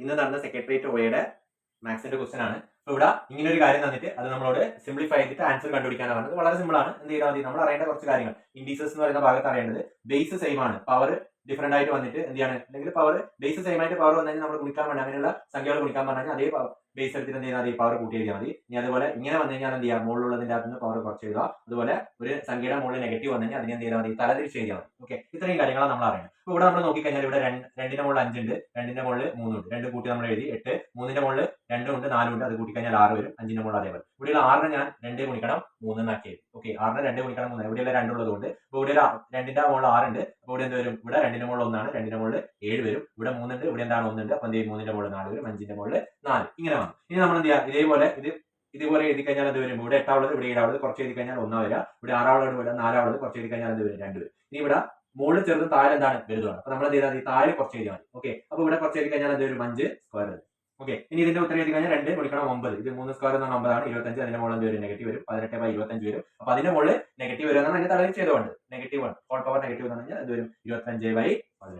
ഇന്ന് നടന്ന സെക്രട്ടേറിയറ്റ് ഒയുടെ മാത്സിന്റെ ക്വസ്റ്റൻ ആണ്. അപ്പൊ ഇവിടെ ഇങ്ങനെ ഒരു കാര്യം തന്നിട്ട് അത് നമ്മളോട് സിംപ്ലിഫൈ ചെയ്തിട്ട് ആൻസർ കണ്ടുപിടിക്കാനാണ് പറഞ്ഞത്. വളരെ സിമ്പിൾ ആണ്. എന്ത് ചെയ്താൽ മതി, നമ്മൾ അറിയേണ്ട കുറച്ച് കാര്യങ്ങൾ. ഇൻഡീസസ് എന്ന് പറയുന്ന ഭാഗത്ത് അറിയേണ്ടത് ബേസ് സെയിം ആണ്, പവർ ഡിഫറെന്റ് ആയിട്ട് വന്നിട്ട് എന്ത് ചെയ്യാണ്, അല്ലെങ്കിൽ പവർ ബേസ് സെയിം ആയിട്ട് പവർ വന്നു കഴിഞ്ഞാൽ നമ്മൾ ഗുണിക്കാൻ വേണ്ടി അങ്ങനെയുള്ള സംഖ്യകൾ ഗുണിക്കാൻ പറഞ്ഞാൽ അതേ ബേസ് എടുത്തിട്ട് എന്ത് ചെയ്താൽ മതി, പവർ കൂട്ടി എഴുതിയാൽ മതി. ഇനി അതുപോലെ ഇങ്ങനെ വന്നു കഴിഞ്ഞാൽ എന്ത് ചെയ്യാം, മുകളിലുള്ളതിന്റെ അകത്ത് നിന്ന് പവർ കുറച്ച് എഴുതുക. അതുപോലെ ഒരു സംഖ്യയുടെ മുകളിൽ നെഗറ്റീവ് വന്നു കഴിഞ്ഞാൽ അതിനെ എന്ത് ചെയ്താൽ മതി, തലതിരിച്ച് എഴുതിയാൽ മതി. ഓക്കെ, ഇത്രയും കാര്യങ്ങളാണ് നമ്മൾ അറിയുന്നത്. അപ്പൊ ഇവിടെ നമ്മൾ നോക്കിക്കഴിഞ്ഞാൽ ഇവിടെ രണ്ടിന്റെ മുകളിൽ 5 ഉണ്ട്, 2ന്റെ മുകളിൽ 3 ഉണ്ട്, 2 കൂട്ടി നമ്മൾ എഴുതി 8, 3ന്റെ മുകളിൽ 2 ഉണ്ട്, 4 ഉണ്ട്, അത് കൂട്ടി കഴിഞ്ഞാൽ 6 വരും, 5ന്റെ മുകളിൽ അതേപോലെ. ഇവിടെയുള്ള 6നെ ഞാൻ 2 ഗുണിക്കണം 3 എന്നാക്കി. ഓക്കെ, 6നെ 2 ഗുണിക്കണം 3, ഇവിടെയുള്ള 2 ഉള്ളതുകൊണ്ട് ഇവിടെ 2ന്റെ മുകളിൽ 6 ഉണ്ട്. അപ്പോൾ ഇവിടെ എന്ത് വരും, ഇവിടെ 2ന്റെ മുകളിൽ 1 ആണ്, 2ന്റെ മുകളിൽ 7 വരും, ഇവിടെ 3 ഉണ്ട്, ഇവിടെ എന്താണ് 1 ഉണ്ട്, അപ്പൊ എന്ത് ചെയ്യും, 3ന്റെ മുകളിൽ 4 വരും, 5ന്റെ മുകളിൽ 4. ഇങ്ങനെ വന്നു. ഇനി നമ്മൾ എന്ത് ചെയ്യാം, ഇതുപോലെ എഴുതി കഴിഞ്ഞാൽ എന്ത് വരും, ഇവിടെ 8 ഇവിടെ 7 കുറച്ച് എഴുതി കഴിഞ്ഞാൽ 1 വരിക, ഇവിടെ 6 ഇവിടെ 4 കുറച്ച് എഴുതി കഴിഞ്ഞാൽ എന്ത് വരും, 2 വരും. ഇനി ഇവിടെ മുകളിൽ ചെറുതും താഴെ എന്താണ് വലുതാണ്, അപ്പൊ നമ്മൾ എന്ത് ചെയ്താൽ ഈ താഴെ കുറച്ച് എഴുതിയാൽ മതി. ഓക്കെ, അപ്പൊ ഇവിടെ കുറച്ച് എഴുതി കഴിഞ്ഞാൽ എന്ത് വരും, 5 സ്ക്വയർ വരും. ഓക്കെ, ഇനി ഇതിന്റെ ഉത്തരം എഴുതി കഴിഞ്ഞാൽ 2 ഗുണിക്കണം 9, ഇത് 3 സ്ക്വയർ എന്ന് പറഞ്ഞാൽ 9 ആണ്, 25, അതിന്റെ മുകളിൽ എന്ത് വരും, നെഗറ്റീവ് വരും, 18/25 വരും. അപ്പൊ അതിന്റെ മുകളിൽ നെഗറ്റീവ് വരും എന്നാണ് അതിന്റെ തലയിൽ ചെയ്തുകൊണ്ട് നെഗറ്റീവ് 1 ഹോൾ പവർ നെഗറ്റീവ് എന്ന് പറഞ്ഞാൽ എന്ത് വരും, 25/18.